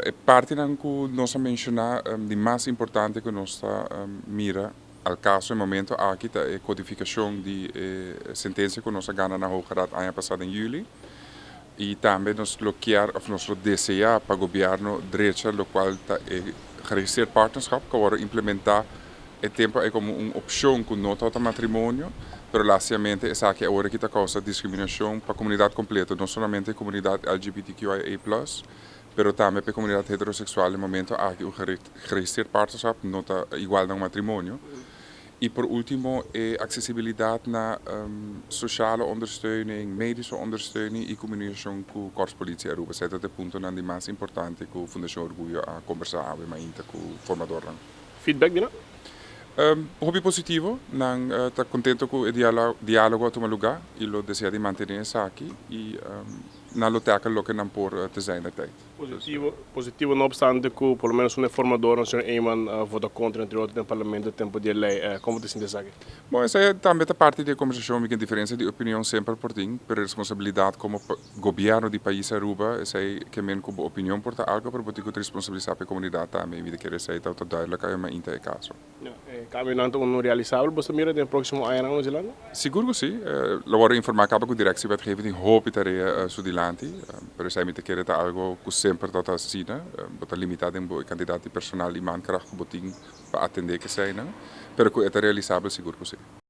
E parte da que nós mencionar de mais importante que nós mira al caso no momento aqui é a codificação de sentença que nós ganhamos na Hoge Raad ano passado em julho e também nós bloquear of nós desejar para o governo direito lo qual está geregistreerd partnerschap que agora implementar e tempo é como uma opção que não está matrimônio, mas basicamente é que agora que está causa discriminação para a comunidade completa, não somente a comunidade LGBTQIA+, mas também para a comunidade heterossexual no momento aqui o geregistreerd partnerschap não está igual a um matrimônio. E por último, acessibilidade na sociale ondersteuning, medische ondersteuning e comunicação com o Corpo Polícia Aruba. Esse é o ponto que mais importante que a Fundação Orgulho a conversar com o formador. Feedback dina? Hobby positivo, estou contente com o diálogo a tomar lugar e lo desejo de manter aqui e não lutar com o que não por te zijn de tijd. Positivo, não obstante que pelo menos um formador, o Sr. Eyman, vota contra entre outros no parlamento no tempo de lei. Como te sentes aqui? Bom, essa é também a parte da conversação, uma diferença de opinião sempre por ti, per responsabilidade como governo do país Aruba, essa é que men como opinião porta algo, para botar com responsabilidade para a comunidade também, vida que receita auto duidelijk é uma inte caso. Caminhando um realizável, você mira no próximo ano na Nova Zelândia? Seguro que sim. Lo vou informar com a direção wetgeving, hoop het er Sudilanti, per esempio te querer algo que sempre está assim, botar limitado em candidato personal e mankracht boting para atender que sei, pero que é realizável seguro que sim.